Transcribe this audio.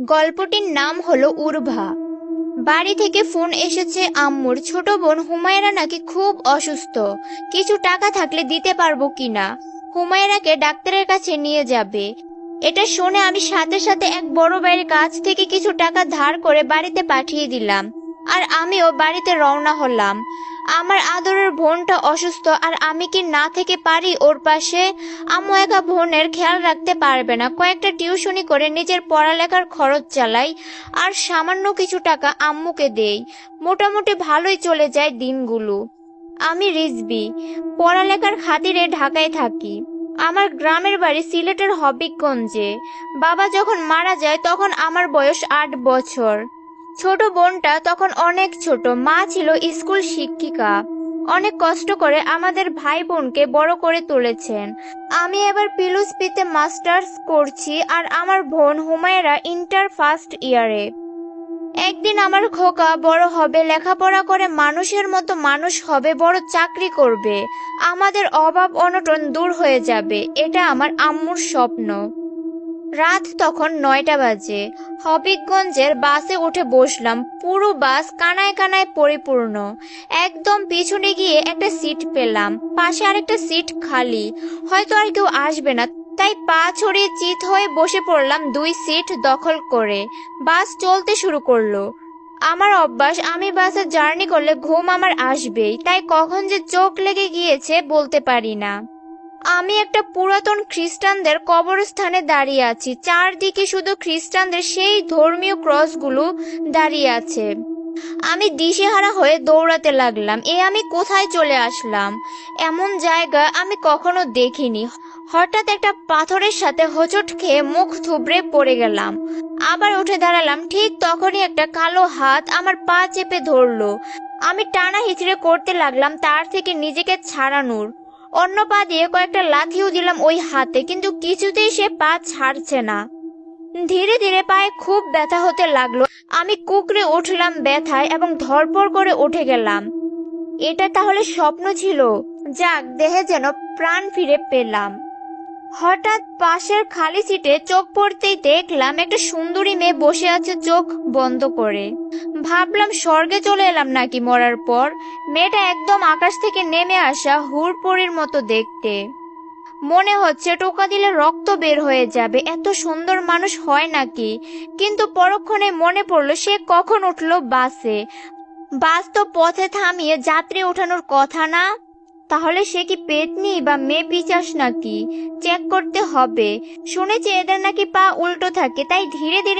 গল্পটির নাম হলো উর্ভা। বাড়ি থেকে ফোন এসেছে আম্মুর, ছোট বোন হুমায়রা নাকি খুব অসুস্থ, কিছু টাকা থাকলে দিতে পারবো কিনা, হুমায়রাকে ডাক্তারের কাছে নিয়ে যাবে। এটা শুনে আমি সাথে সাথে এক বড় ভাইয়ের কাছ থেকে কিছু টাকা ধার করে বাড়িতে পাঠিয়ে দিলাম, আর আমিও বাড়িতে রওনা হলাম। আমার আদরের বোনটা অসুস্থ, আর আমি কি না থেকে পারি ওর পাশে? আম্মু একা বোনের খেয়াল রাখতে পারবে না, কয়েকটা টিউশনি করে নিজের পড়ালেখার খরচ চালাই, আর সামান্য কিছু টাকা আম্মুকে দেই। মোটামুটি ভালোই চলে যায় দিনগুলো। আমি রিজবি, পড়ালেখার খাতিরে ঢাকায় থাকি। আমার গ্রামের বাড়ি সিলেটের হবিগঞ্জে। বাবা যখন মারা যায় তখন আমার বয়স 8 বছর। ছোট বোনটা তখন অনেক ছোট, মা ছিল স্কুল শিক্ষিকা। অনেক কষ্ট করে আমাদের ভাই বোনকে বড় করে তুলেছেন। আমি এবার পিলুসপিতে মাস্টার্স করছি, আর আমার বোন হুমায়রা ইন্টার ফার্স্ট ইয়ারে। একদিন আমার খোকা বড় হবে, লেখাপড়া করে মানুষের মতো মানুষ হবে, বড় চাকরি করবে, আমাদের অভাব অনটন দূর হয়ে যাবে, এটা আমার আম্মুর স্বপ্ন। রাত তখন 9টা বাজে। হবিগঞ্জের বাসে উঠে বসলাম। পুরো বাস কানায় কানায় পরিপূর্ণ। একদম পিছনে গিয়ে একটা সিট পেলাম, পাশে আরেকটা সিট খালি, হয়তো আর কেউ আসবে না, তাই পা ছড়িয়ে চিত হয়ে বসে পড়লাম 2 সিট দখল করে। বাস চলতে শুরু করলো। আমার অভ্যাস, আমি বাসে জার্নি করলে ঘুম আমার আসবেই, তাই কখন যে চোখ লেগে গিয়েছে বলতে পারি না। আমি একটা পুরাতন খ্রিস্টানদের কবরস্থানে দাঁড়িয়ে আছি, চারদিকে শুধু খ্রিস্টানদের সেই ধর্মীয় ক্রসগুলো দাঁড়িয়ে আছে। আমি দিশেহারা হয়ে দৌড়াতে লাগলাম। আমি কোথায় চলে আসলাম? এমন জায়গা আমি কখনো দেখিনি। হঠাৎ একটা পাথরের সাথে হোঁচট খেয়ে মুখ থুবড়ে পড়ে গেলাম। আবার উঠে দাঁড়ালাম, ঠিক তখনই একটা কালো হাত আমার পা চেপে ধরলো। আমি টানা হিচড়ে করতে লাগলাম তার থেকে নিজেকে ছাড়ানোর। অন্য পা দিয়ে কয়েকটা লাথিও দিলাম ওই হাতে, কিন্তু কিছুতেই সে পা ছাড়ছে না। ধীরে ধীরে পায়ে খুব ব্যথা হতে লাগলো। আমি কুঁকড়ে উঠলাম ব্যথায় এবং ধড়পড় করে উঠে গেলাম। এটা তাহলে স্বপ্ন ছিল? যাক, দেহে যেন প্রাণ ফিরে পেলাম। হঠাৎ পাশের খালি সিটে চোখ পড়তেই দেখলাম একটা সুন্দরী মেয়ে বসে আছে চোখ বন্ধ করে। ভাবলাম স্বর্গে চলে এলাম নাকি মরার পর। মেয়েটা একদম আকাশ থেকে নেমে আসা হুড়পড়ির মতো দেখতে। মনে হচ্ছে টোকা দিলে রক্ত বের হয়ে যাবে, এত সুন্দর মানুষ হয় নাকি। কিন্তু পরক্ষণে মনে পড়লো সে কখন উঠলো বাসে। বাস তো পথে থামিয়ে যাত্রী ওঠানোর কথা না। তাহলে সে কি পেতনি বা মেয়ে পিশাচ নাকি? চেক করতে হবে। শুনেছি এদের নাকি পা উল্টো থাকে, তাই ধীরে ধীরে